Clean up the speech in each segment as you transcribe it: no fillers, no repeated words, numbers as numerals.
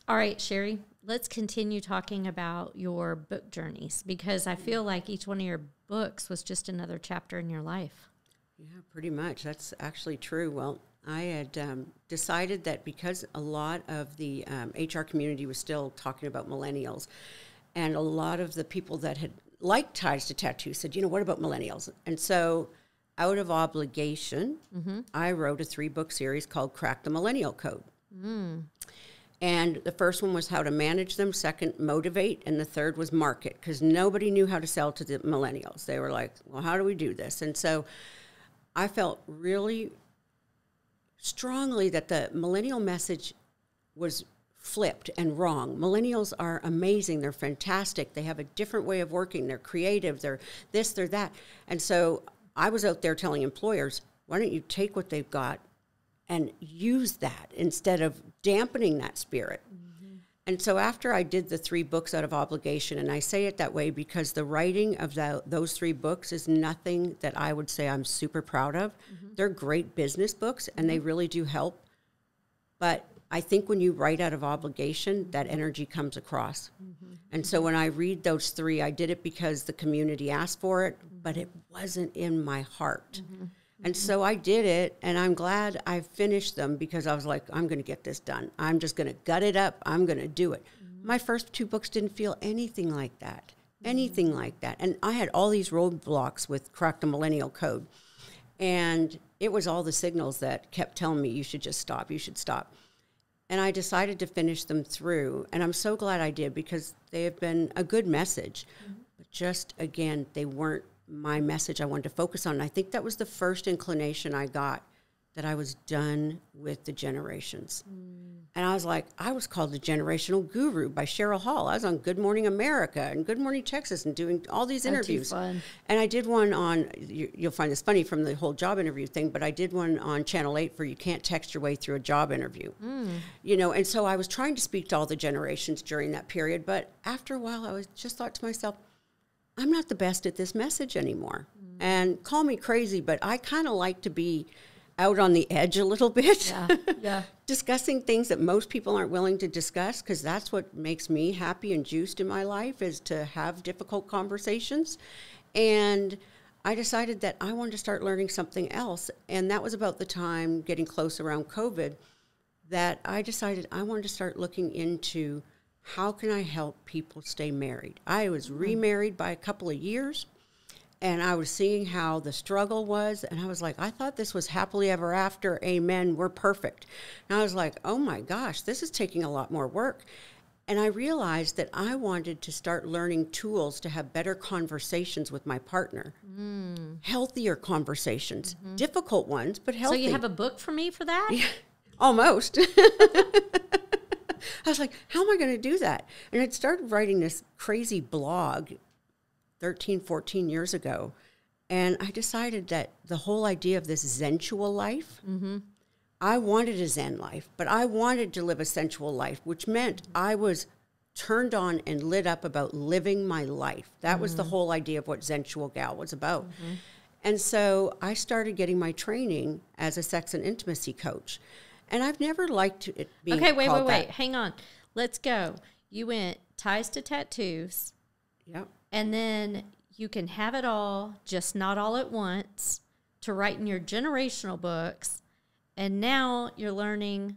All right, Sherri, let's continue talking about your book journeys, because I feel like each one of your books was just another chapter in your life. Yeah, pretty much. That's actually true. Well, I had decided that because a lot of the HR community was still talking about millennials, and a lot of the people that had liked Ties to Tattoo said, what about millennials? And so out of obligation, I wrote a 3-book series called Crack the Millennial Code. And the first one was how to manage them, second, motivate, and the third was market, because nobody knew how to sell to the millennials. They were like, well, how do we do this? And so I felt really strongly that the millennial message was flipped and wrong. Millennials are amazing. They're fantastic. They have a different way of working. They're creative. They're this, they're that. And so I was out there telling employers, why don't you take what they've got and use that instead of dampening that spirit. And so after I did the 3 books out of obligation, and I say it that way because the writing of those 3 books is nothing that I would say I'm super proud of. They're great business books, and they really do help. But I think when you write out of obligation, that energy comes across. And so when I read those 3, I did it because the community asked for it, but it wasn't in my heart. And so I did it, and I'm glad I finished them because I was like, I'm going to get this done. I'm just going to gut it up. I'm going to do it. My first 2 books didn't feel anything like that, And I had all these roadblocks with Crack the Millennial Code. And it was all the signals that kept telling me, you should just stop, you should stop. And I decided to finish them through, and I'm so glad I did because they have been a good message. But just, again, they weren't my message I wanted to focus on. And I think that was the first inclination I got that I was done with the generations. And I was like, I was called the generational guru by Cheryl Hall. I was on Good Morning America and Good Morning Texas and doing all these interviews. Fun. And I did one on, you'll find this funny from the whole job interview thing, but I did one on Channel 8 for You Can't Text Your Way Through a Job Interview. And so I was trying to speak to all the generations during that period, but after a while I just thought to myself, I'm not the best at this message anymore. And call me crazy, but I kind of like to be out on the edge a little bit. Discussing things that most people aren't willing to discuss, because that's what makes me happy and juiced in my life, is to have difficult conversations. And I decided that I wanted to start learning something else. And that was about the time, getting close around COVID, that I decided I wanted to start looking into how can I help people stay married? I was remarried by a couple of years, and I was seeing how the struggle was, and I was like, I thought this was happily ever after, amen, we're perfect. And I was like, oh my gosh, this is taking a lot more work. And I realized that I wanted to start learning tools to have better conversations with my partner. Healthier conversations. Difficult ones, but healthy. So you have a book for me for that? Yeah, almost. I was like, how am I going to do that? And I'd started writing this crazy blog 13, 14 years ago. And I decided that the whole idea of this sensual life, I wanted a Zen life, but I wanted to live a sensual life, which meant I was turned on and lit up about living my life. That was the whole idea of what Sensual Gal was about. And so I started getting my training as a sex and intimacy coach. And I've never liked it being Okay, wait. that. Hang on. Let's go. You went Ties to Tattoos. Yep. And then You Can Have It All, Just Not All at Once, to writing your generational books. And now you're learning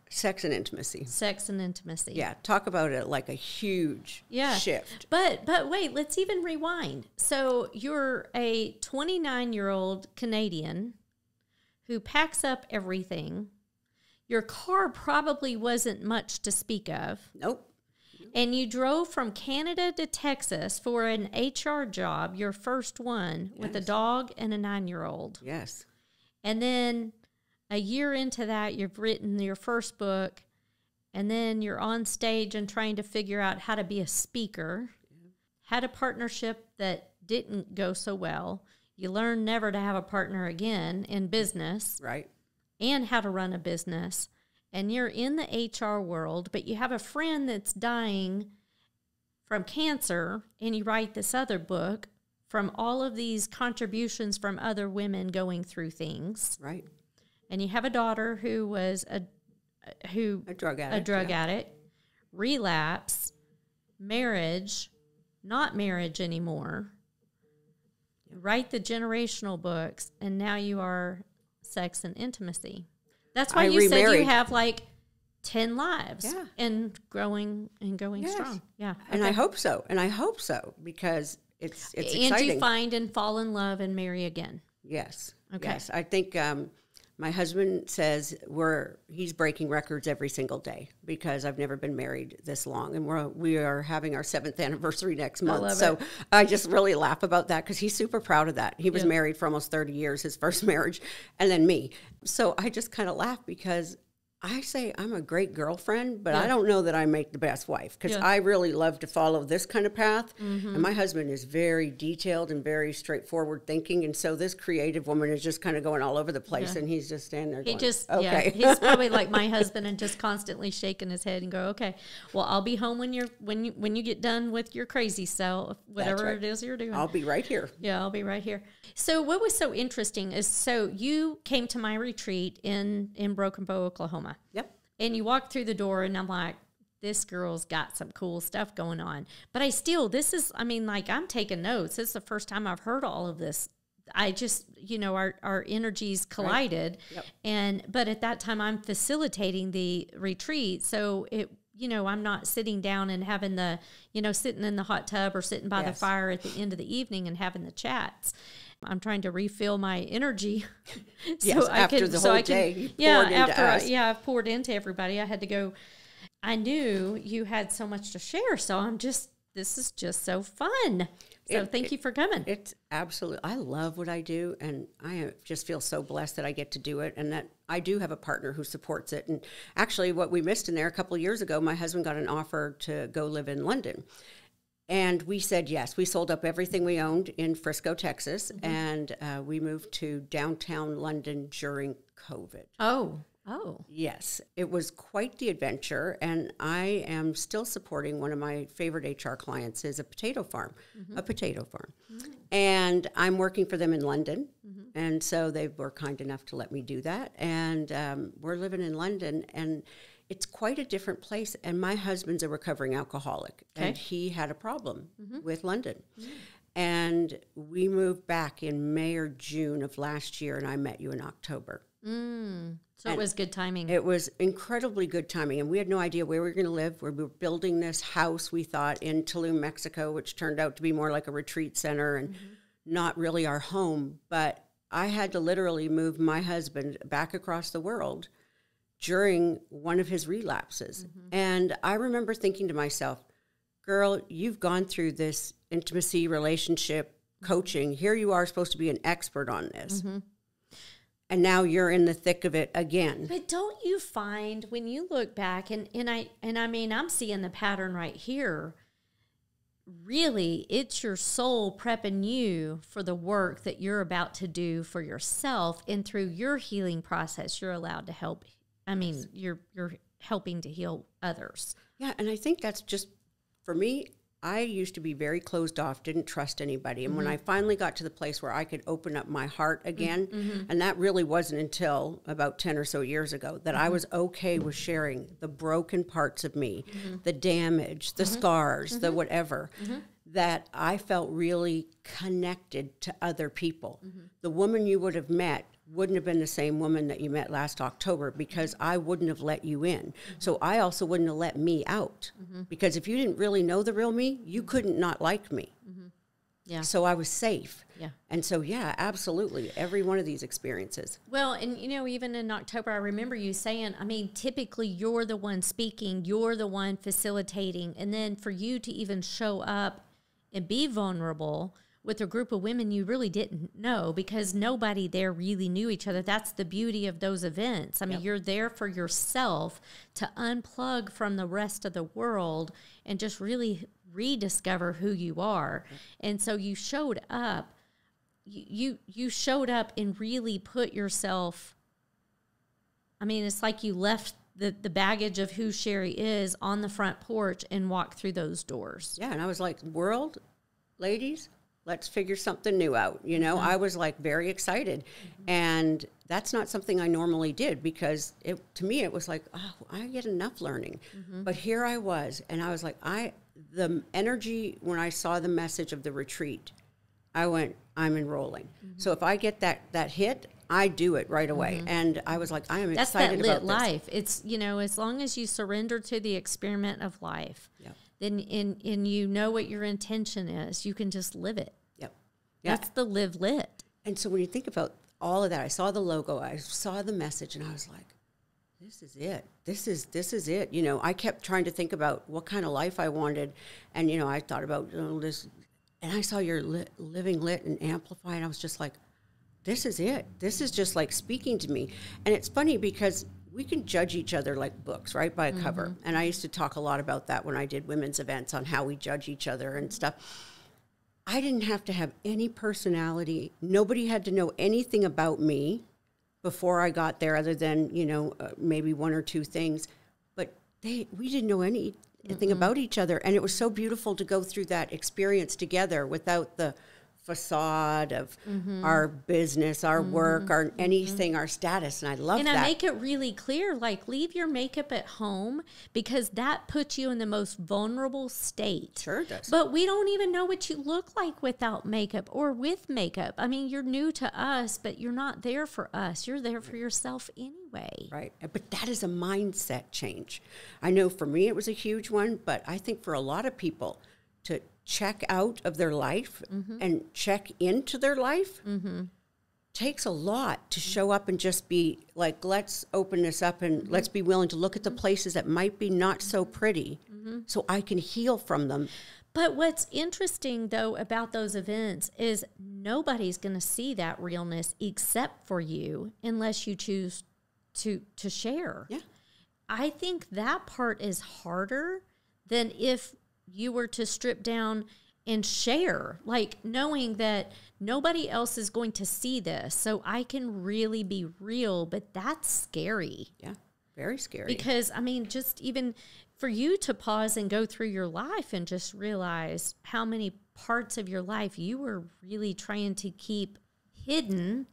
Sex and intimacy. Sex and intimacy. Yeah, talk about it like a huge shift. But wait, let's even rewind. So you're a 29-year-old Canadian who packs up everything. Your car probably wasn't much to speak of. Nope. And you drove from Canada to Texas for an HR job, your first one, with a dog and a 9-year-old. Yes. And then a year into that, you've written your first book, and then you're on stage and trying to figure out how to be a speaker. Had a partnership that didn't go so well. You learn never to have a partner again in business. Right. And how to run a business. And you're in the HR world, but you have a friend that's dying from cancer, and you write this other book from all of these contributions from other women going through things. Right. And you have a daughter who was a drug addict, addict, relapse, marriage, not marriage anymore, write the generational books, and now you are sex and intimacy. That's why you said you have like 10 lives and growing and going strong. Yeah. And I hope so. Because it's exciting. And you find and fall in love and marry again. Yes. Okay. Yes. I think my husband says he's breaking records every single day because I've never been married this long, and we are having our 7th anniversary next month. So I just really laugh about that because he's super proud of that. He was married for almost 30 years, his first marriage, and then me. So I just kind of laugh because I say I'm a great girlfriend, but I don't know that I make the best wife because I really love to follow this kind of path. And my husband is very detailed and very straightforward thinking. And so this creative woman is just kind of going all over the place and he's just standing there going, okay. He's probably like my husband and just constantly shaking his head and go, okay, well, I'll be home when you get done with your crazy self, whatever it is you're doing. I'll be right here. Yeah, I'll be right here. So what was so interesting is, so you came to my retreat in Broken Bow, Oklahoma. Yep. And you walk through the door and I'm like, this girl's got some cool stuff going on. But I'm taking notes. This is the first time I've heard all of this. I just, our energies collided. Right. Yep. But at that time I'm facilitating the retreat. So I'm not sitting down and having the, sitting in the hot tub or sitting by the fire at the end of the evening and having the chats. I'm trying to refill my energy. After the whole day, I've poured into everybody. I had to go. I knew you had so much to share, so this is just so fun. So thank you for coming. It's absolutely, I love what I do, and I just feel so blessed that I get to do it, and that I do have a partner who supports it. And actually, what we missed in there a couple of years ago, my husband got an offer to go live in London. And we said yes. We sold up everything we owned in Frisco, Texas, and we moved to downtown London during COVID. Oh. Yes. It was quite the adventure, and I am still supporting one of my favorite HR clients is a potato farm. And I'm working for them in London, and so they were kind enough to let me do that. And we're living in London, and it's quite a different place, and my husband's a recovering alcoholic, and he had a problem with London. And we moved back in May or June of last year, and I met you in October. So it was good timing. It was incredibly good timing, and we had no idea where we were going to live. We were building this house, we thought, in Tulum, Mexico, which turned out to be more like a retreat center and not really our home. But I had to literally move my husband back across the world during one of his relapses. And I remember thinking to myself, girl, you've gone through this intimacy, relationship, coaching. Here you are supposed to be an expert on this. And now you're in the thick of it again. But don't you find when you look back, I'm seeing the pattern right here, really it's your soul prepping you for the work that you're about to do for yourself, and through your healing process, you're allowed to help. You're helping to heal others. Yeah, and I think that's just, for me, I used to be very closed off, didn't trust anybody. And when I finally got to the place where I could open up my heart again, and that really wasn't until about 10 or so years ago that I was okay with sharing the broken parts of me, the damage, the scars, the whatever, that I felt really connected to other people. The woman you would have met wouldn't have been the same woman that you met last October because I wouldn't have let you in. So I also wouldn't have let me out because if you didn't really know the real me, you couldn't not like me. Yeah. So I was safe. Yeah. And so, yeah, absolutely. Every one of these experiences. Well, and even in October, I remember you saying, typically you're the one speaking, you're the one facilitating. And then for you to even show up and be vulnerable with a group of women you really didn't know because nobody there really knew each other. That's the beauty of those events. You're there for yourself to unplug from the rest of the world and just really rediscover who you are. And so you showed up. You showed up and really put yourself, it's like you left the baggage of who Sherri is on the front porch and walked through those doors. Yeah, and I was like, world, ladies, let's figure something new out. You know, I was like very excited. And that's not something I normally did because to me, it was like, oh, I get enough learning. But here I was, and I was like, the energy when I saw the message of the retreat, I went, I'm enrolling. So if I get that hit, I do it right away. And I was like, I am excited about this. That's that lit life. It's, you know, as long as you surrender to the experiment of life, then and you know what your intention is, you can just live it. That's the live lit. And so when you think about all of that, I saw the logo, I saw the message, and I was like, this is it. This is it. You know, I kept trying to think about what kind of life I wanted. And, you know, I thought about this, and I saw your living lit and amplify, and I was just like, this is it. This is just like speaking to me. And it's funny because we can judge each other like books, right, by a cover. And I used to talk a lot about that when I did women's events on how we judge each other and stuff. I didn't have to have any personality. Nobody had to know anything about me before I got there other than, you know, maybe one or two things. But we didn't know anything about each other. And it was so beautiful to go through that experience together without the facade of our business, our work, our anything, our status. And I love that. And I make it really clear, like, leave your makeup at home because that puts you in the most vulnerable state. Sure does. But we don't even know what you look like without makeup or with makeup. I mean, you're new to us, but you're not there for us. You're there for yourself anyway. Right. But that is a mindset change. I know for me it was a huge one, but I think for a lot of people to check out of their life and check into their life takes a lot to show up and just be like, let's open this up and let's be willing to look at the places that might be not so pretty so I can heal from them. But what's interesting, though, about those events is nobody's going to see that realness except for you unless you choose to share. Yeah. I think that part is harder than if you were to strip down and share, like knowing that nobody else is going to see this, so I can really be real, but that's scary. Yeah, very scary. Because, I mean, just even for you to pause and go through your life and just realize how many parts of your life you were really trying to keep hidden.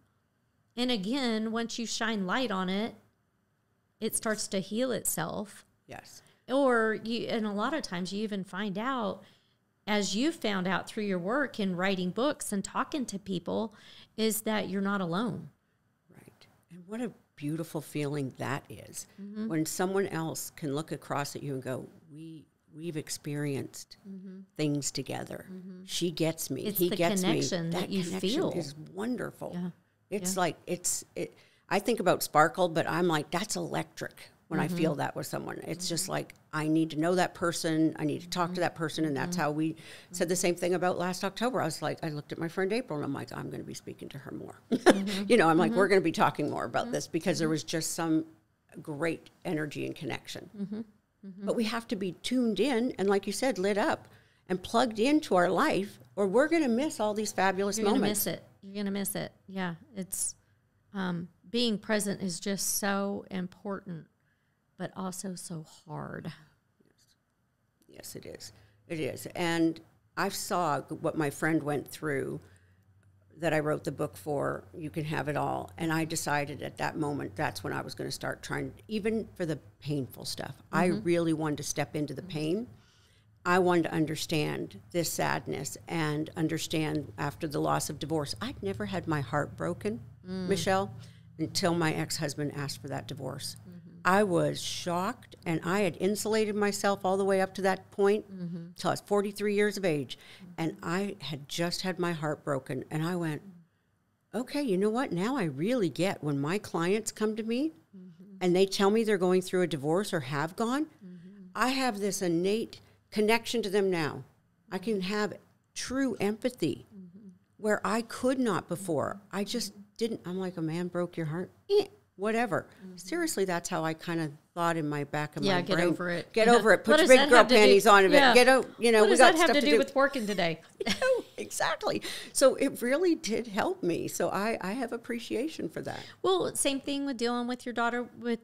And again, once you shine light on it, it starts to heal itself. Yes. Or and a lot of times you even find out, as you found out through your work in writing books and talking to people, is that you're not alone. Right. And what a beautiful feeling that is. When someone else can look across at you and go, we've experienced things together. She gets me. It's he the gets me. connection that you feel is wonderful. Yeah. It's like I think about sparkle, but I'm like, that's electric. When I feel that with someone, it's just like, I need to know that person. I need to talk to that person. And that's how we said the same thing about last October. I was like, I looked at my friend April and I'm like, I'm going to be speaking to her more. You know, I'm like, we're going to be talking more about this because there was just some great energy and connection. But we have to be tuned in and, like you said, lit up and plugged into our life, or we're going to miss all these fabulous moments. You're going to miss it. Yeah. It's being present is just so important, but also so hard. Yes, it is. It is. And I saw what my friend went through that I wrote the book for, You Can Have It All. And I decided at that moment, that's when I was going to start trying, even for the painful stuff. I really wanted to step into the pain. I wanted to understand this sadness and understand after the loss of divorce. I'd never had my heart broken, Michelle, until my ex-husband asked for that divorce. I was shocked, and I had insulated myself all the way up to that point until I was 43 years of age. And I had just had my heart broken, and I went, okay, you know what? Now I really get when my clients come to me and they tell me they're going through a divorce or have gone, I have this innate connection to them now. I can have true empathy where I could not before. I just didn't. I'm like, a man broke your heart? Whatever. Seriously, that's how I kind of thought in my back of my brain. Yeah, get over it. Get over it. Put your big girl panties on a bit. Yeah. Get out. You know, what we does got that have stuff to do with working today? Exactly. So it really did help me. So I have appreciation for that. Well, same thing with dealing with your daughter with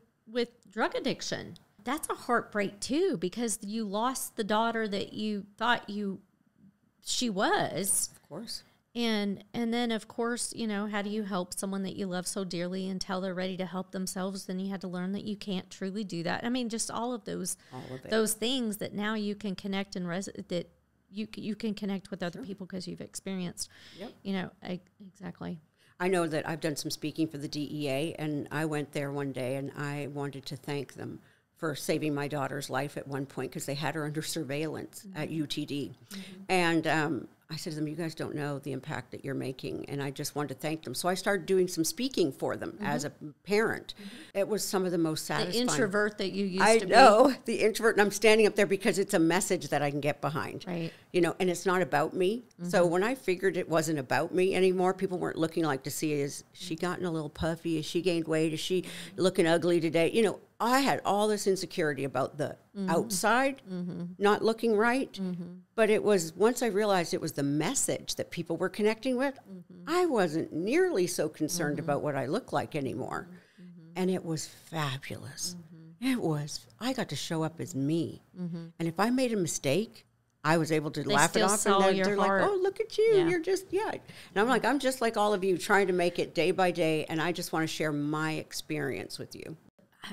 drug addiction. That's a heartbreak too, because you lost the daughter that you thought you she was. Of course. And then, of course, you know, how do you help someone that you love so dearly until they're ready to help themselves? Then you had to learn that you can't truly do that. I mean, just all of those things that now you can connect and that you can connect with other people because you've experienced. Yep. You know, exactly. I know that I've done some speaking for the DEA, and I went there one day, and I wanted to thank them for saving my daughter's life at one point because they had her under surveillance at UTD. And I said to them, you guys don't know the impact that you're making, and I just wanted to thank them. So I started doing some speaking for them as a parent. It was some of the most satisfying. The introvert that you used to be. I know, the introvert, and I'm standing up there because it's a message that I can get behind. Right. You know, and it's not about me. So when I figured it wasn't about me anymore, people weren't looking like to see, is she gotten a little puffy? Is she gained weight? Is she looking ugly today? You know, I had all this insecurity about the outside not looking right. But it was, once I realized it was the message that people were connecting with, I wasn't nearly so concerned about what I looked like anymore. And it was fabulous. It was, I got to show up as me. And if I made a mistake, I was able to laugh it off. And they're like, oh, look at you. You're just, And I'm like, I'm just like all of you, trying to make it day by day. And I just want to share my experience with you.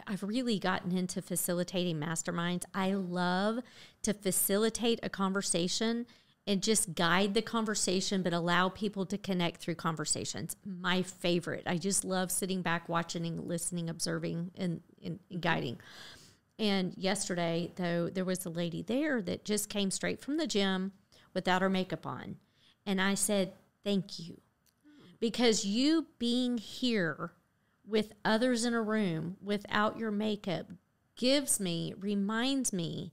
I've really gotten into facilitating masterminds. I love to facilitate a conversation and just guide the conversation, but allow people to connect through conversations. My favorite. I just love sitting back, watching, listening, observing, and guiding. And yesterday, though, there was a lady there that just came straight from the gym without her makeup on. And I said, thank you. Because you being here with others in a room without your makeup reminds me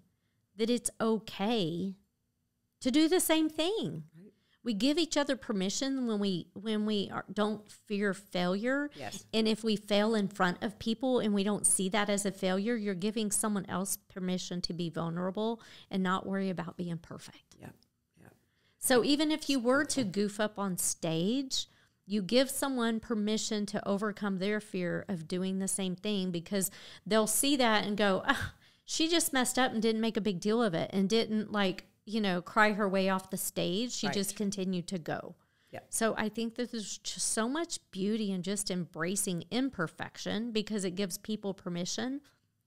that it's okay to do the same thing. Right. We give each other permission when we don't fear failure. Yes. And if we fail in front of people and we don't see that as a failure, you're giving someone else permission to be vulnerable and not worry about being perfect. Yeah. So even if you were to goof up on stage, you give someone permission to overcome their fear of doing the same thing, because they'll see that and go, oh, she just messed up and didn't make a big deal of it and didn't cry her way off the stage. She just continued to go. Yeah. So I think that there's just so much beauty in just embracing imperfection, because it gives people permission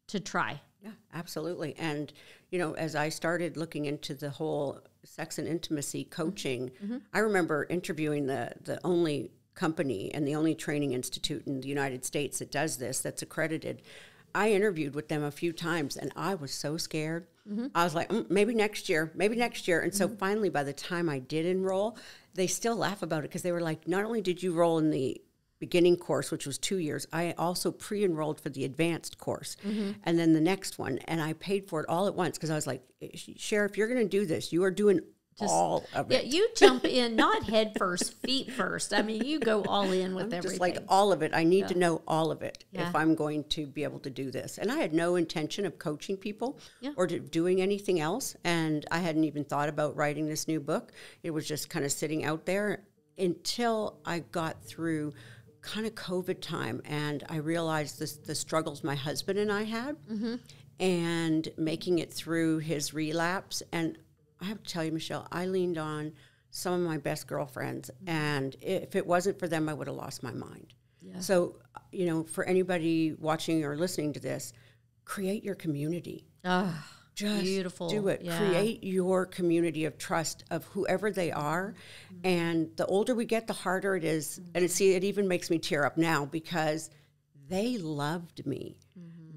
to try. Yeah, absolutely. And, as I started looking into the whole sex and intimacy coaching, I remember interviewing the only company and the only training institute in the United States that does this, that's accredited. I interviewed with them a few times, and I was so scared. I was like, maybe next year. And so finally, by the time I did enroll, they still laugh about it, because they were like, not only did you roll in the beginning course, which was 2 years, I also pre-enrolled for the advanced course, and then the next one, and I paid for it all at once, because I was like, Sherri, if you're going to do this, you are doing all of it. Yeah, you jump in, not head first, feet first. I mean, you go all in with everything. Just like all of it. I need to know all of it if I'm going to be able to do this. And I had no intention of coaching people or doing anything else, and I hadn't even thought about writing this new book. It was just kind of sitting out there until I got through kind of COVID time, and I realized the struggles my husband and I had, and making it through his relapse. And I have to tell you, Michelle, I leaned on some of my best girlfriends, and if it wasn't for them, I would have lost my mind. Yeah. So, for anybody watching or listening to this, create your community. Just beautiful. Do it. Yeah. Create your community of trust of whoever they are. And the older we get, the harder it is. And it even makes me tear up now, because they loved me.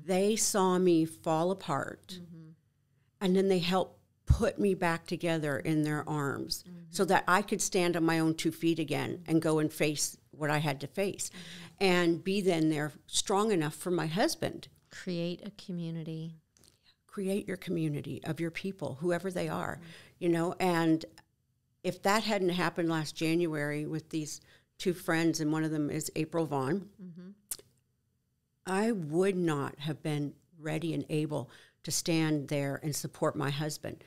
They saw me fall apart. And then they helped put me back together in their arms so that I could stand on my own 2 feet again and go and face what I had to face, and be then there strong enough for my husband. Create a community. Create your community of your people, whoever they are, and if that hadn't happened last January with these 2 friends, and one of them is April Vaughn, I would not have been ready and able to stand there and support my husband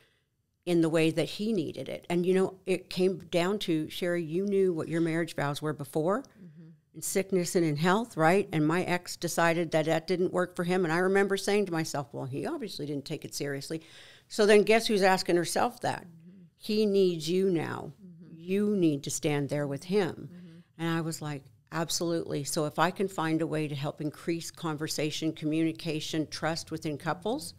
in the way that he needed it. And, it came down to, Sherri, you knew what your marriage vows were before, in sickness and in health, right? And my ex decided that didn't work for him. And I remember saying to myself, well, he obviously didn't take it seriously. So then guess who's asking herself that? He needs you now. You need to stand there with him. And I was like, absolutely. So if I can find a way to help increase conversation, communication, trust within couples,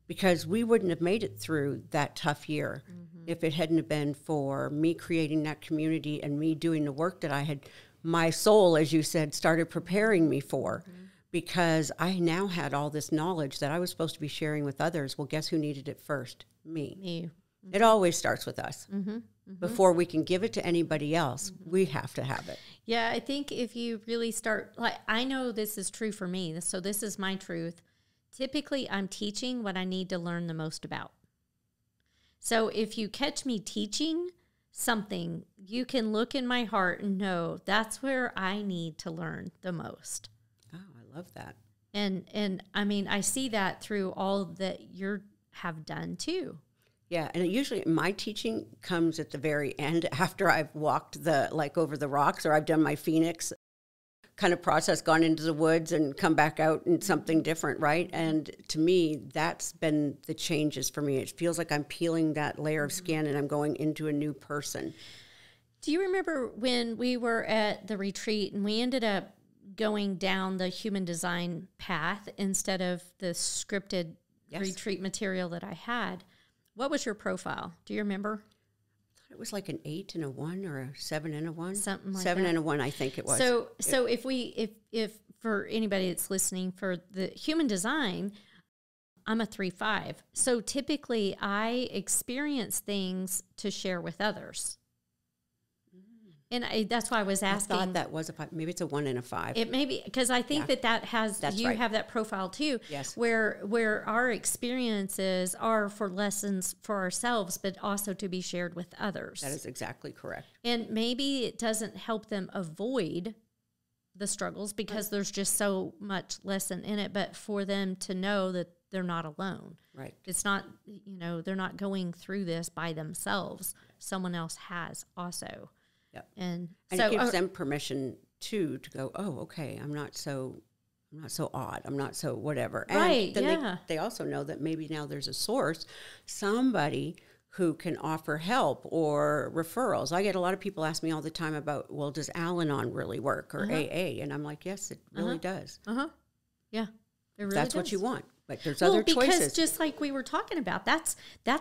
because we wouldn't have made it through that tough year if it hadn't have been for me creating that community and me doing the work that I had, my soul, as you said, started preparing me for. Because I now had all this knowledge that I was supposed to be sharing with others. Well, guess who needed it first? Me. It always starts with us. Before we can give it to anybody else, we have to have it. Yeah, I think if you really start, like, I know this is true for me, so this is my truth. Typically, I'm teaching what I need to learn the most about. So if you catch me teaching something, you can look in my heart and know that's where I need to learn the most. Oh, I love that. And I mean, I see that through all that you have done too. Yeah, and usually my teaching comes at the very end after I've walked over the rocks, or I've done my Phoenix kind of process, gone into the woods and come back out in something different, right? And to me, that's been the changes for me. It feels like I'm peeling that layer of skin and I'm going into a new person. Do you remember when we were at the retreat and we ended up going down the human design path instead of the scripted retreat material that I had? What was your profile? Do you remember? It was like an 8 and a 1 or a 7 and a 1. Something like 7 that. and a 1, I think it was. So if for anybody that's listening, for the human design, I'm a 3-5. So typically I experience things to share with others. And that's why I was asking. I thought that was maybe it's a 1 and a 5. It may be, because I think that has, that's you right. have that profile too. Yes. Where our experiences are for lessons for ourselves, but also to be shared with others. That is exactly correct. And maybe it doesn't help them avoid the struggles because there's just so much lesson in it, but for them to know that they're not alone. Right. It's not, they're not going through this by themselves. Someone else has also. Yep. And so, it gives them permission to go, oh, okay, I'm not so odd. I'm not so whatever. And right, then they also know that maybe now there's a source, somebody who can offer help or referrals. I get a lot of people ask me all the time about, well, does Al-Anon really work or AA? And I'm like, yes, it really does. Yeah, it really That's does. what you want. But there's other choices. Because just like we were talking about, that's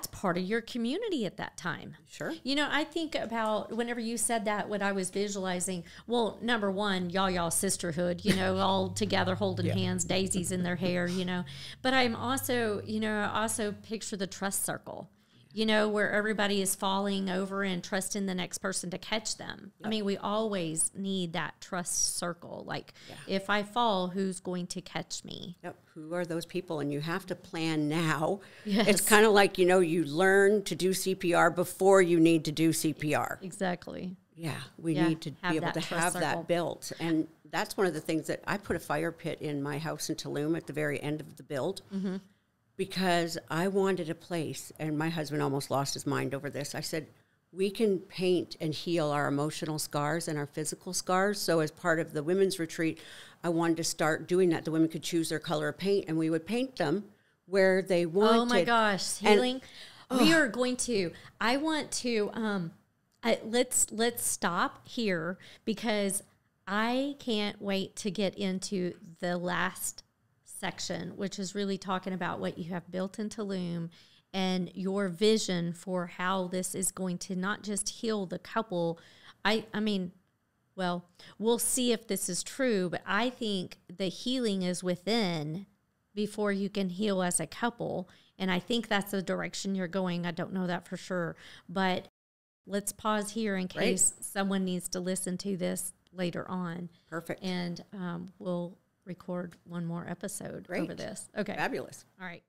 part of your community at that time. Sure. I think about whenever you said that, what I was visualizing, well, number one, y'all sisterhood, all together holding hands, daisies in their hair, But I'm also, I also picture the trust circle. Where everybody is falling over and trusting the next person to catch them. Yep. I mean, we always need that trust circle. Like, if I fall, who's going to catch me? Yep. Who are those people? And you have to plan now. Yes. It's kind of like, you learn to do CPR before you need to do CPR. Exactly. Yeah. We need to be able to have that built. And that's one of the things that I put a fire pit in my house in Tulum at the very end of the build. Mm-hmm. Because I wanted a place, and my husband almost lost his mind over this. I said, we can paint and heal our emotional scars and our physical scars. So as part of the women's retreat, I wanted to start doing that. The women could choose their color of paint, and we would paint them where they wanted. Oh, my gosh. Healing. We are going to, I want to, let's stop here because I can't wait to get into the last section, which is really talking about what you have built in Tulum and your vision for how this is going to not just heal the couple. I mean, well, we'll see if this is true, but I think the healing is within before you can heal as a couple. And I think that's the direction you're going. I don't know that for sure, but let's pause here in case someone needs to listen to this later on. Perfect. And we'll record one more episode over this. Okay. Fabulous. All right.